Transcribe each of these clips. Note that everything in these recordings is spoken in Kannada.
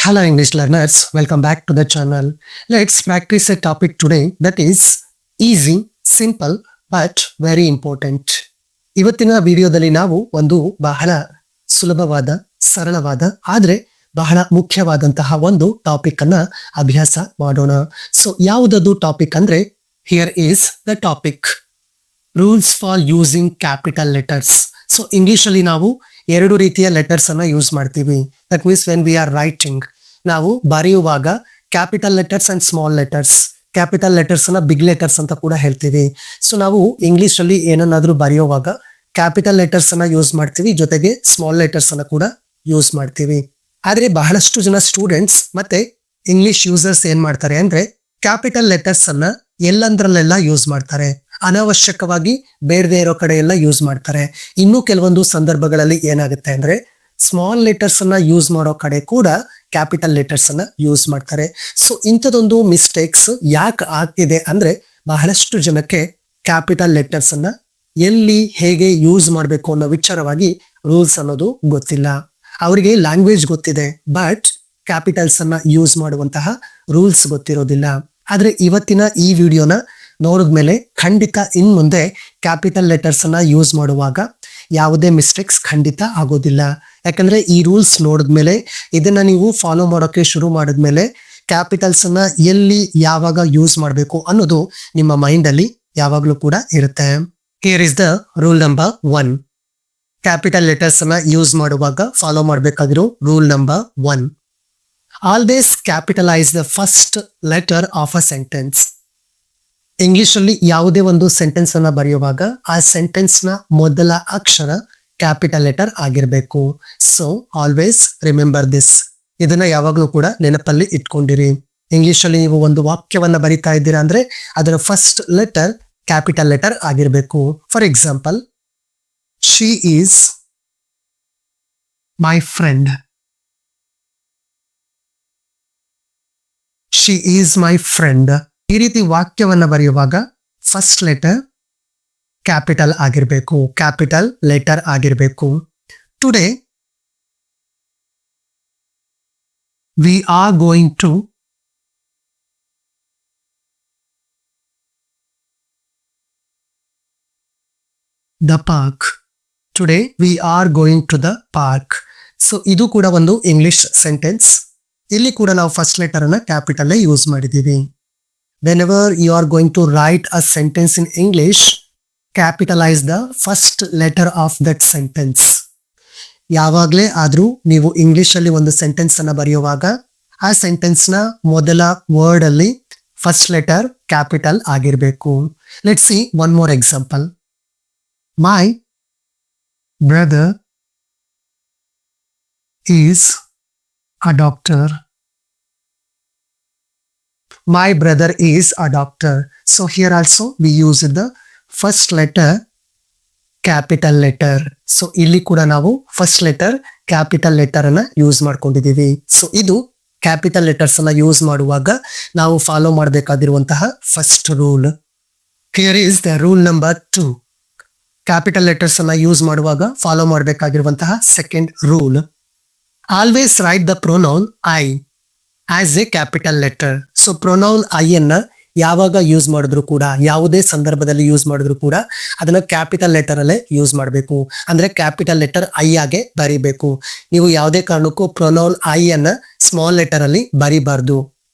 Hello English learners, welcome back to the channel. Let's practice a topic today that is easy, simple but very important. ಇವತ್ತಿನ ವಿಡಿಯೋದಲ್ಲಿ ನಾವು ಒಂದು ಬಹಳ ಸುಲಭವಾದ, ಸರಳವಾದ ಆದ್ರೆ ಬಹಳ ಮುಖ್ಯವಾದಂತಹ ಒಂದು ಟಾಪಿಕ್ ಅನ್ನ ಅಭ್ಯಾಸ ಮಾಡೋಣ. ಸೊ ಯಾವುದದು ಟಾಪಿಕ್ ಅಂದ್ರೆ here is the topic, rules for using capital letters. So English ಅಲ್ಲಿ ನಾವು ಎರಡು ರೀತಿಯ ಲೆಟರ್ಸ್ ಅನ್ನ ಯೂಸ್ ಮಾಡ್ತೀವಿ. That means when we are writing, ನಾವು ಬರೆಯುವಾಗ capital letters and small letters, capital letters ಅನ್ನ ಬಿಗ್ ಲೆಟರ್ಸ್ ಅಂತ ಕೂಡ ಹೇಳ್ತೀವಿ. ಸೊ ನಾವು ಇಂಗ್ಲಿಷ್ ಅಲ್ಲಿ ಏನನ್ನಾದ್ರೂ ಬರೆಯುವಾಗ ಕ್ಯಾಪಿಟಲ್ ಲೆಟರ್ಸ್ ಅನ್ನ ಯೂಸ್ ಮಾಡ್ತೀವಿ, ಜೊತೆಗೆ ಸ್ಮಾಲ್ ಲೆಟರ್ಸ್ ಅನ್ನ ಕೂಡ ಯೂಸ್ ಮಾಡ್ತೀವಿ. ಆದ್ರೆ ಬಹಳಷ್ಟು ಜನ ಸ್ಟೂಡೆಂಟ್ಸ್ ಮತ್ತೆ ಇಂಗ್ಲಿಷ್ ಯೂಸರ್ಸ್ ಏನ್ ಮಾಡ್ತಾರೆ ಅಂದ್ರೆ ಕ್ಯಾಪಿಟಲ್ ಲೆಟರ್ಸ್ ಅನ್ನ ಎಲ್ಲಂದ್ರಲ್ಲೆಲ್ಲ ಯೂಸ್ ಮಾಡ್ತಾರೆ, ಅನಾವಶ್ಯಕವಾಗಿ ಬೇಡದೇ ಇರೋ ಕಡೆ ಎಲ್ಲ ಯೂಸ್ ಮಾಡ್ತಾರೆ. ಇನ್ನು ಕೆಲವೊಂದು ಸಂದರ್ಭಗಳಲ್ಲಿ ಏನಾಗುತ್ತೆ ಅಂದ್ರೆ ಸ್ಮಾಲ್ ಲೆಟರ್ಸ್ ಅನ್ನ ಯೂಸ್ ಮಾಡೋ ಕಡೆ ಕೂಡ ಕ್ಯಾಪಿಟಲ್ ಲೆಟರ್ಸ್ ಅನ್ನ ಯೂಸ್ ಮಾಡ್ತಾರೆ. ಸೊ ಇಂಥದೊಂದು ಮಿಸ್ಟೇಕ್ಸ್ ಯಾಕೆ ಆಗ್ತಿದೆ ಅಂದ್ರೆ ಬಹಳಷ್ಟು ಜನಕ್ಕೆ ಕ್ಯಾಪಿಟಲ್ ಲೆಟರ್ಸ್ ಅನ್ನ ಎಲ್ಲಿ ಹೇಗೆ ಯೂಸ್ ಮಾಡಬೇಕು ಅನ್ನೋ ವಿಚಾರವಾಗಿ ರೂಲ್ಸ್ ಅನ್ನೋದು ಗೊತ್ತಿಲ್ಲ. ಅವರಿಗೆ ಲ್ಯಾಂಗ್ವೇಜ್ ಗೊತ್ತಿದೆ, ಬಟ್ ಕ್ಯಾಪಿಟಲ್ಸ್ ಅನ್ನ ಯೂಸ್ ಮಾಡುವಂತಹ ರೂಲ್ಸ್ ಗೊತ್ತಿರೋದಿಲ್ಲ. ಆದ್ರೆ ಇವತ್ತಿನ ಈ ವಿಡಿಯೋನ ನೋಡಿದ್ಮೇಲೆ ಖಂಡಿತ ಇನ್ ಮುಂದೆ ಕ್ಯಾಪಿಟಲ್ ಲೆಟರ್ಸ್ ಅನ್ನ ಯೂಸ್ ಮಾಡುವಾಗ ಯಾವುದೇ ಮಿಸ್ಟೇಕ್ಸ್ ಖಂಡಿತ ಆಗೋದಿಲ್ಲ. ಯಾಕಂದ್ರೆ ಈ ರೂಲ್ಸ್ ನೋಡಿದ್ಮೇಲೆ, ಇದನ್ನ ನೀವು ಫಾಲೋ ಮಾಡೋಕೆ ಶುರು ಮಾಡಿದ್ಮೇಲೆ ಕ್ಯಾಪಿಟಲ್ಸ್ ಅನ್ನ ಎಲ್ಲಿ ಯಾವಾಗ ಯೂಸ್ ಮಾಡಬೇಕು ಅನ್ನೋದು ನಿಮ್ಮ ಮೈಂಡ್ ಅಲ್ಲಿ ಯಾವಾಗ್ಲೂ ಕೂಡ ಇರುತ್ತೆ. Here is the rule number 1. Capital letters ಅನ್ನ ಯೂಸ್ ಮಾಡುವಾಗ ಫಾಲೋ ಮಾಡಬೇಕಾಗಿರೋ rule number 1. Always capitalize the first letter of a sentence. English ಅಲ್ಲಿ ಯಾವುದೇ ಒಂದು ಸೆಂಟೆನ್ಸ್ ಅನ್ನ ಬರೆಯುವಾಗ ಆ ಸೆಂಟೆನ್ಸ್ ನ ಮೊದಲ ಅಕ್ಷರ ಕ್ಯಾಪಿಟಲ್ ಲೆಟರ್ ಆಗಿರ್ಬೇಕು. So always remember this. ಇದನ್ನ ಯಾವಾಗ್ಲೂ ಕೂಡ ನೆನಪಲ್ಲಿ ಇಟ್ಕೊಂಡಿರಿ. ಇಂಗ್ಲಿಷ್ ಅಲ್ಲಿ ನೀವು ಒಂದು ವಾಕ್ಯವನ್ನ ಬರಿತಾ ಇದ್ದೀರಾ ಅಂದ್ರೆ ಅದರ ಫಸ್ಟ್ ಲೆಟರ್ ಕ್ಯಾಪಿಟಲ್ ಲೆಟರ್ ಆಗಿರ್ಬೇಕು. For example, she is my friend. She is my friend. ಈ ರೀತಿ ವಾಕ್ಯವನ್ನ ಬರೆಯುವಾಗ ಫಸ್ಟ್ ಲೆಟರ್ ಕ್ಯಾಪಿಟಲ್ ಆಗಿರ್ಬೇಕು, ಕ್ಯಾಪಿಟಲ್ ಲೆಟರ್ ಆಗಿರ್ಬೇಕು. Today we are going to the park. Today we are going to the park. So ಇದು ಕೂಡ ಒಂದು ಇಂಗ್ಲಿಷ್ ಸೆಂಟೆನ್ಸ್. ಇಲ್ಲಿ ಕೂಡ ನಾವು ಫಸ್ಟ್ ಲೆಟರ್ ಅನ್ನ ಕ್ಯಾಪಿಟಲ್ ಯೂಸ್ ಮಾಡಿದೀವಿ. Whenever you are going to write a sentence in English, capitalize the first letter of that sentence. ಯಾವಾಗಲೇ ಆದ್ರೂ ನೀವು ಇಂಗ್ಲಿಷ್ ಅಲ್ಲಿ ಒಂದು ಸೆಂಟೆನ್ಸ್ ಅನ್ನ ಬರೆಯುವಾಗ ಆ ಸೆಂಟೆನ್ಸ್ ನ ಮೊದಲ ವರ್ಡ್ ಅಲ್ಲಿ ಫಸ್ಟ್ ಲೆಟರ್ ಕ್ಯಾಪಿಟಲ್ ಆಗಿರ್ಬೇಕು. Let's see one more example. My brother is a doctor. My brother is a doctor. So here also we use the first letter capital letter. So ಇಲ್ಲಿ ಕೂಡ ನಾವು ಫಸ್ಟ್ ಲೆಟರ್ ಕ್ಯಾಪಿಟಲ್ ಲೆಟರ್ ಅನ್ನ ಯೂಸ್ ಮಾಡ್ಕೊಂಡಿದೀವಿ. ಸೊ ಇದು ಕ್ಯಾಪಿಟಲ್ ಲೆಟರ್ಸ್ ಅನ್ನ ಯೂಸ್ ಮಾಡುವಾಗ ನಾವು ಫಾಲೋ ಮಾಡಬೇಕಾಗಿರುವಂತಹ first rule. Here is the rule number 2. Capital letters ಅನ್ನ ಯೂಸ್ ಮಾಡುವಾಗ ಫಾಲೋ ಮಾಡಬೇಕಾಗಿರುವಂತಹ second rule. Always write the pronoun I as a capital letter. So pronoun I ಅನ್ನ ಯಾವಾಗ ಯೂಸ್ ಮಾಡಿದ್ರು ಕೂಡ, ಯಾವುದೇ ಸಂದರ್ಭದಲ್ಲಿ ಯೂಸ್ ಮಾಡಿದ್ರು ಕೂಡ ಅದನ್ನ ಕ್ಯಾಪಿಟಲ್ ಲೆಟರ್ ಅಲ್ಲೇ ಯೂಸ್ ಮಾಡಬೇಕು. ಅಂದ್ರೆ ಕ್ಯಾಪಿಟಲ್ ಲೆಟರ್ ಐ ಆಗೆ ಬರಿಬೇಕು. ನೀವು ಯಾವುದೇ ಕಾರಣಕ್ಕೂ ಪ್ರೊನೌನ್ ಐ ಅನ್ನ ಸ್ಮಾಲ್ ಲೆಟರ್ ಅಲ್ಲಿ ಬರಿಬಾರ್ದು.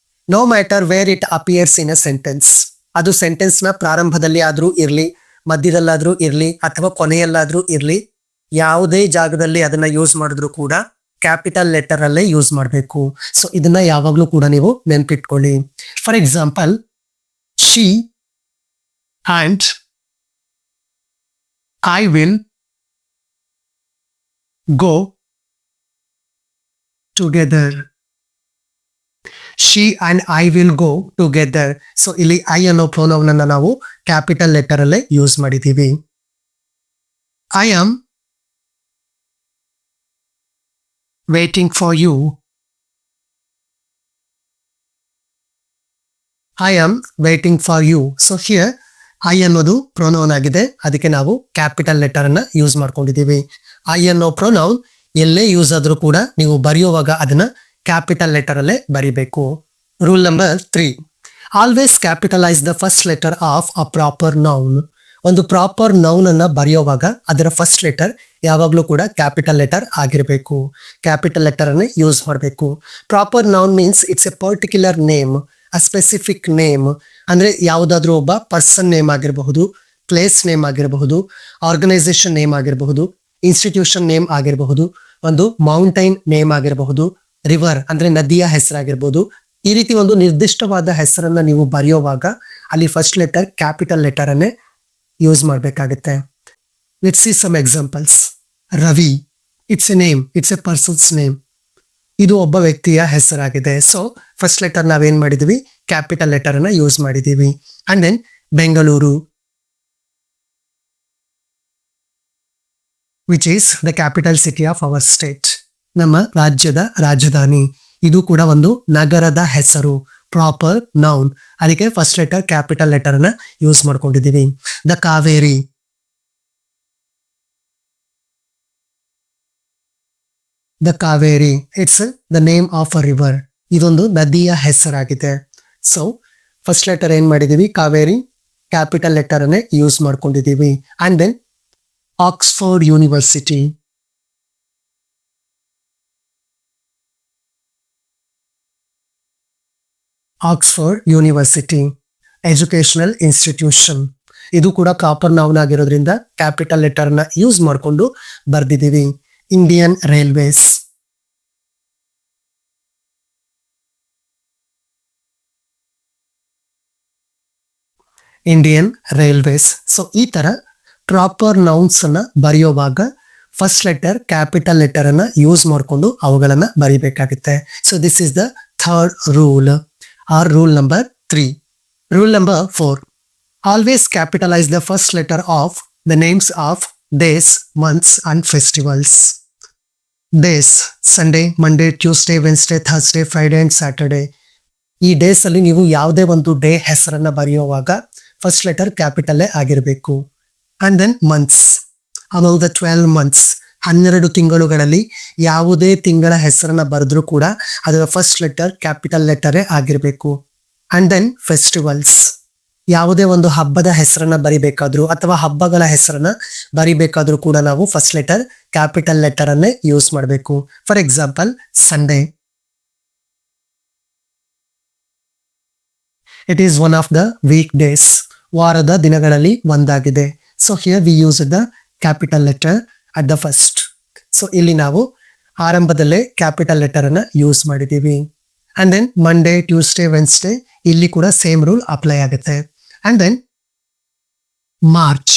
No matter where it appears in a sentence. ಅದು ಸೆಂಟೆನ್ಸ್ ನ ಪ್ರಾರಂಭದಲ್ಲಿ ಆದ್ರೂ ಇರ್ಲಿ, ಮಧ್ಯದಲ್ಲಾದ್ರೂ ಇರ್ಲಿ, ಅಥವಾ ಕೊನೆಯಲ್ಲಾದ್ರೂ ಇರ್ಲಿ, ಯಾವುದೇ ಜಾಗದಲ್ಲಿ ಅದನ್ನ ಯೂಸ್ ಮಾಡಿದ್ರು ಕೂಡ ಕ್ಯಾಪಿಟಲ್ ಲೆಟರ್ ಅಲ್ಲೇ ಯೂಸ್ ಮಾಡಬೇಕು. ಸೊ ಇದನ್ನ ಯಾವಾಗ್ಲೂ ಕೂಡ ನೀವು ನೆನ್ಪಿಟ್ಕೊಳ್ಳಿ. For example, she and I will go together. She and I will go together. So ಇಲ್ಲಿ ಐ ಅನ್ನೋ ಪ್ರೊನೌನ್ ಅನ್ನ ನಾವು ಕ್ಯಾಪಿಟಲ್ ಲೆಟರ್ ಅಲ್ಲೇ ಯೂಸ್ ಮಾಡಿದೀವಿ. I am waiting for you. I am waiting for you. So here I ಅನ್ನೋದು ಪ್ರೊನೌನ್ ಆಗಿದೆ, ಅದಕ್ಕೆ ನಾವು ಕ್ಯಾಪಿಟಲ್ ಲೆಟರ್ ಅನ್ನ ಯೂಸ್ ಮಾಡ್ಕೊಂಡಿದೀವಿ. ಐ ಅನ್ನೋ ಪ್ರೊನೌನ್ ಎಲ್ಲೇ ಯೂಸ್ ಆದ್ರೂ ಕೂಡ ನೀವು ಬರೆಯುವಾಗ ಅದನ್ನ ಕ್ಯಾಪಿಟಲ್ ಲೆಟರ್ ಅಲ್ಲೇ ಬರಿಬೇಕು. Rule number 3, always capitalize the first letter of a proper noun. ಒಂದು ಪ್ರಾಪರ್ ನೌನ್ ಅನ್ನ ಬರೆಯುವಾಗ ಅದರ ಫಸ್ಟ್ ಲೆಟರ್ ಯಾವಾಗಲೂ ಕೂಡ ಕ್ಯಾಪಿಟಲ್ ಲೆಟರ್ ಆಗಿರಬೇಕು. ಕ್ಯಾಪಿಟಲ್ ಲೆಟರ್ ಅನ್ನು ಯೂಸ್ ಮಾಡಬೇಕು. Proper noun means it's A particular name, a specific name. ಅಂದ್ರೆ ಯಾವುದಾದ್ರೂ ಒಬ್ಬ ಪರ್ಸನ್ ನೇಮ್ ಆಗಿರಬಹುದು, ಪ್ಲೇಸ್ ನೇಮ್ ಆಗಿರಬಹುದು, ಆರ್ಗನೈಸೇಷನ್ ನೇಮ್ ಆಗಿರಬಹುದು, ಇನ್ಸ್ಟಿಟ್ಯೂಷನ್ ನೇಮ್ ಆಗಿರಬಹುದು, ಒಂದು ಮೌಂಟೈನ್ ನೇಮ್ ಆಗಿರಬಹುದು, ರಿವರ್ ಅಂದ್ರೆ ನದಿಯ ಹೆಸರಾಗಿರ್ಬೋದು. ಈ ರೀತಿ ಒಂದು ನಿರ್ದಿಷ್ಟವಾದ ಹೆಸರನ್ನ ನೀವು ಬರೆಯುವಾಗ ಅಲ್ಲಿ ಫಸ್ಟ್ ಲೆಟರ್ ಕ್ಯಾಪಿಟಲ್ ಲೆಟರ್ ಅನ್ನೇ ಯೂಸ್ ಮಾಡಬೇಕಾಗುತ್ತೆ. Let's see some examples. Ravi, it's a name, it's a person's name. ಇದು ಒಬ್ಬ ವ್ಯಕ್ತಿಯ ಹೆಸರಾಗಿದೆ. ಸೊ ಫಸ್ಟ್ ಲೆಟರ್ ನಾವೇನ್ ಮಾಡಿದೀವಿ, ಕ್ಯಾಪಿಟಲ್ ಲೆಟರ್ ಅನ್ನ ಯೂಸ್ ಮಾಡಿದೀವಿ. And then Bengaluru, which is the capital city of our state. ನಮ್ಮ ರಾಜ್ಯದ ರಾಜಧಾನಿ. ಇದು ಕೂಡ ಒಂದು ನಗರದ ಹೆಸರು, ಪ್ರಾಪರ್ ನೌನ್. ಅದಕ್ಕೆ ಫಸ್ಟ್ ಲೆಟರ್ ಕ್ಯಾಪಿಟಲ್ ಲೆಟರ್ ಅನ್ನ ಯೂಸ್ ಮಾಡ್ಕೊಂಡಿದೀವಿ. The Kaveri, the Kaveri it's the name of a river. ಇದೊಂದು ನದಿಯ ಹೆಸರಾಗಿದೆ. ಸೊ ಫಸ್ಟ್ ಲೆಟರ್ ಏನ್ ಮಾಡಿದೀವಿ, ಕಾವೇರಿ, ಕ್ಯಾಪಿಟಲ್ ಲೆಟರ್ ಅನ್ನೇ ಯೂಸ್ ಮಾಡ್ಕೊಂಡಿದೀವಿ. And then Oxford university, Oxford university educational institution. ಇದು ಕೂಡ ಪ್ರಾಪರ್ ನೌನ್ ಆಗಿರೋದ್ರಿಂದ ಕ್ಯಾಪಿಟಲ್ ಲೆಟರ್ ನ ಯೂಸ್ ಮಾಡಿಕೊಂಡು ಬರ್ದಿದ್ದೀವಿ. Indian railways, Indian railways. So ಈ ತರ ಪ್ರಾಪರ್ ನೌನ್ಸ್ ಅನ್ನ ಬರೆಯುವಾಗ ಫಸ್ಟ್ ಲೆಟರ್ ಕ್ಯಾಪಿಟಲ್ ಲೆಟರ್ ಅನ್ನ ಯೂಸ್ ಮಾಡಿಕೊಂಡು ಅವುಗಳನ್ನ ಬರೀಬೇಕಾಗುತ್ತೆ. So this is the third rule. Or rule number 3. Rule number 4. Always capitalize the first letter of the names of days, months and festivals. Days, Sunday, Monday, Tuesday, Wednesday, Thursday, Friday and Saturday. ಈ ಡೇಸ್ ಅಲ್ಲಿ ನೀವು ಯಾವುದೇ ಒಂದು ಡೇ ಹೆಸರನ್ನ ಬರೆಯುವಾಗ ಫಸ್ಟ್ ಲೆಟರ್ ಕ್ಯಾಪಿಟಲ್ ಆಗಿರಬೇಕು. And then months, among the 12 months, 12 ತಿಂಗಳುಗಳಲ್ಲಿ ಯಾವುದೇ ತಿಂಗಳ ಹೆಸರನ್ನ ಬರೆದ್ರೂ ಕೂಡ ಅದರ ಫಸ್ಟ್ ಲೆಟರ್ ಕ್ಯಾಪಿಟಲ್ ಲೆಟರೇ ಆಗಿರಬೇಕು. ಅಂಡ್ ದೆನ್ ಫೆಸ್ಟಿವಲ್ಸ್, ಯಾವುದೇ ಒಂದು ಹಬ್ಬದ ಹೆಸರನ್ನ ಬರಿಬೇಕಾದ್ರೂ ಅಥವಾ ಹಬ್ಬಗಳ ಹೆಸರನ್ನ ಬರಿಬೇಕಾದ್ರೂ ಕೂಡ ನಾವು ಫಸ್ಟ್ ಲೆಟರ್ ಕ್ಯಾಪಿಟಲ್ ಲೆಟರ್ ಅನ್ನೇ ಯೂಸ್ ಮಾಡಬೇಕು. For example, Sunday, it is one of the week days. ವಾರದ ದಿನಗಳಲ್ಲಿ ಒಂದಾಗಿದೆ. So here we use the capital letter at the first. So ಇಲ್ಲಿ ನಾವು ಆರಂಭದಲ್ಲೇ ಕ್ಯಾಪಿಟಲ್ ಲೆಟರ್ ಅನ್ನ ಯೂಸ್ ಮಾಡಿದೀವಿ. And then Monday, Tuesday, Wednesday ಇಲ್ಲಿ ಕೂಡ ಸೇಮ್ ರೂಲ್ ಅಪ್ಲೈ ಆಗುತ್ತೆ. And then March,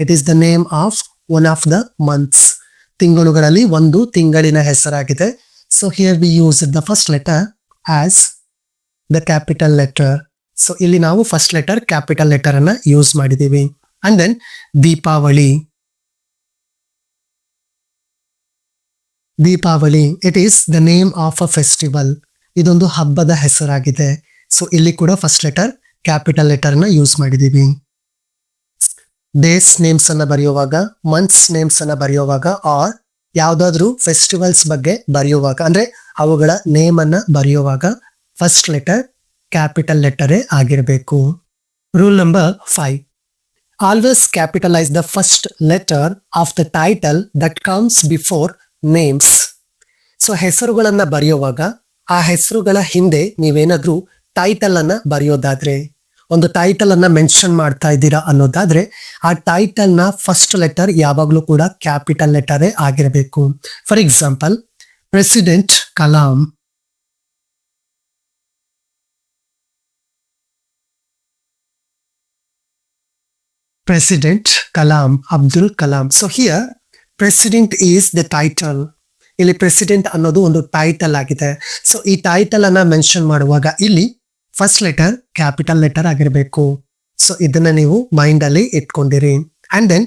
it is the name of one of the months. ತಿಂಗಳುಗಳಲ್ಲಿ ಒಂದು ತಿಂಗಳಿನ ಹೆಸರಾಗಿದೆ. So here we use the first letter as the capital letter. So ಇಲ್ಲಿ ನಾವು ಫಸ್ಟ್ ಲೆಟರ್ ಕ್ಯಾಪಿಟಲ್ ಲೆಟರ್ ಅನ್ನ ಯೂಸ್ ಮಾಡಿದೀವಿ. And then Deepavali, Deepavali it is the name of a festival. ಇದೊಂದು ಹಬ್ಬದ ಹೆಸರಾಗಿದೆ. ಸೊ ಇಲ್ಲಿ ಕೂಡ ಫಸ್ಟ್ ಲೆಟರ್ ಕ್ಯಾಪಿಟಲ್ ಲೆಟರ್ ನ ಯೂಸ್ ಮಾಡಿದೀವಿ. ಡೇಸ್ ನೇಮ್ಸ್ ಅನ್ನ ಬರೆಯುವಾಗ, ಮಂತ್ಸ್ ನೇಮ್ಸ್ ಅನ್ನ ಬರೆಯುವಾಗ, ಆರ್ ಯಾವ್ದಾದ್ರು ಫೆಸ್ಟಿವಲ್ಸ್ ಬಗ್ಗೆ ಬರೆಯುವಾಗ ಅಂದ್ರೆ ಅವುಗಳ ನೇಮ್ ಅನ್ನ ಬರೆಯುವಾಗ ಫಸ್ಟ್ ಲೆಟರ್ ಕ್ಯಾಪಿಟಲ್ ಲೆಟರೇ ಆಗಿರಬೇಕು. Rule number 5. Always capitalize the first letter of the title that comes before names. So ಹೆಸರುಗಳನ್ನ ಬರೆಯುವಾಗ ಆ ಹೆಸರುಗಳ ಹಿಂದೆ ನೀವೇನಾದ್ರೂ ಟೈಟಲ್ ಅನ್ನ ಬರೆಯೋದಾದ್ರೆ, ಒಂದು ಟೈಟಲ್ ಅನ್ನ ಮೆನ್ಷನ್ ಮಾಡ್ತಾ ಇದ್ದೀರಾ ಅನ್ನೋದಾದ್ರೆ ಆ ಟೈಟಲ್ ನ ಫಸ್ಟ್ ಲೆಟರ್ ಯಾವಾಗ್ಲೂ ಕೂಡ ಕ್ಯಾಪಿಟಲ್ ಲೆಟರೇ ಆಗಿರಬೇಕು. For example, president Kalam, President Kalam, Abdul Kalam. So here, President is the title. ಇಲ್ಲಿ ಪ್ರೆಸಿಡೆಂಟ್ ಅನ್ನೋದು ಒಂದು ಟೈಟಲ್ ಆಗಿದೆ. ಸೊ ಈ ಟೈಟಲ್ ಅನ್ನ ಮೆನ್ಷನ್ ಮಾಡುವಾಗ ಇಲ್ಲಿ ಫಸ್ಟ್ ಲೆಟರ್ ಕ್ಯಾಪಿಟಲ್ ಲೆಟರ್ ಆಗಿರಬೇಕು. ಸೊ ಇದನ್ನ ನೀವು ಮೈಂಡ್ ಅಲ್ಲಿ ಇಟ್ಕೊಂಡಿರಿ. And then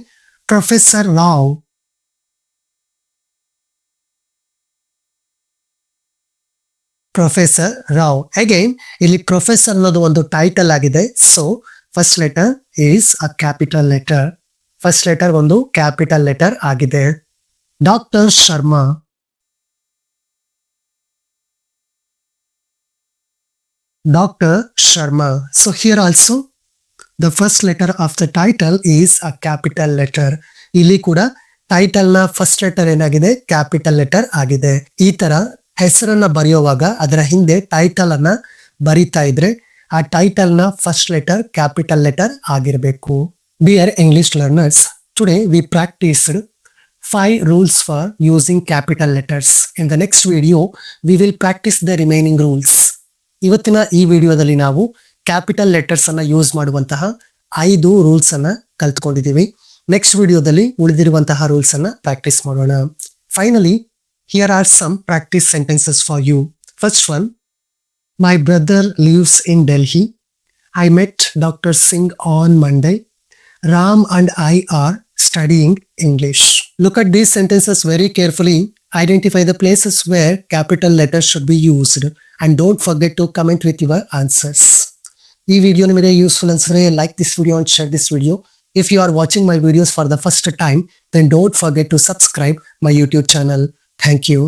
professor Rao, professor Rao. Again ಇಲ್ಲಿ ಪ್ರೊಫೆಸರ್ ಅನ್ನೋದು ಒಂದು ಟೈಟಲ್ ಆಗಿದೆ. So first letter is a capital letter. First letter ಒಂದು ಕ್ಯಾಪಿಟಲ್ ಲೆಟರ್ ಆಗಿದೆ. Doctor Sharma, Dr. Sharma. So here also the first letter of the title is a capital letter. ಇಲ್ಲಿ ಕೂಡ ಟೈಟಲ್ ನ ಫಸ್ಟ್ ಲೆಟರ್ ಏನಾಗಿದೆ, ಕ್ಯಾಪಿಟಲ್ ಲೆಟರ್ ಆಗಿದೆ. ಈ ತರ ಹೆಸರನ್ನ ಬರೆಯುವಾಗ ಅದರ ಹಿಂದೆ ಟೈಟಲ್ ಅನ್ನ ಬರಿತಾ ಇದ್ರೆ ಆ ಟೈಟಲ್ ನ ಫಸ್ಟ್ ಲೆಟರ್ ಕ್ಯಾಪಿಟಲ್ ಲೆಟರ್ ಆಗಿರಬೇಕು. Dear English learners, today we practiced 5 rules for using capital letters. In the next video, we will practice the remaining rules. ಇವತ್ತಿನ ಈ ವಿಡಿಯೋದಲ್ಲಿ ನಾವು ಕ್ಯಾಪಿಟಲ್ ಲೆಟರ್ಸ್ ಅನ್ನ ಯೂಸ್ ಮಾಡುವಂತಹ 5 ರೂಲ್ಸ್ ಅನ್ನ ಕಲ್ತ್ಕೊಂಡಿದ್ದೀವಿ. ನೆಕ್ಸ್ಟ್ ವಿಡಿಯೋದಲ್ಲಿ ಉಳಿದಿರುವಂತಹ ರೂಲ್ಸ್ ಅನ್ನ ಪ್ರಾಕ್ಟೀಸ್ ಮಾಡೋಣ. Finally, here are some practice sentences for you. First one, my brother lives in Delhi. I met Dr. Singh on Monday. Ram and I are studying English. Look at these sentences very carefully. Identify the places where capital letters should be used and don't forget to comment with your answers. ಈ ವಿಡಿಯೋ ನಿಮಗೆ ಯೂಸ್ಫುಲ್ ಅನ್ಸಿದ್ರೆ like this video and share this video. If you are watching my videos for the first time, then don't forget to subscribe my YouTube channel. Thank you.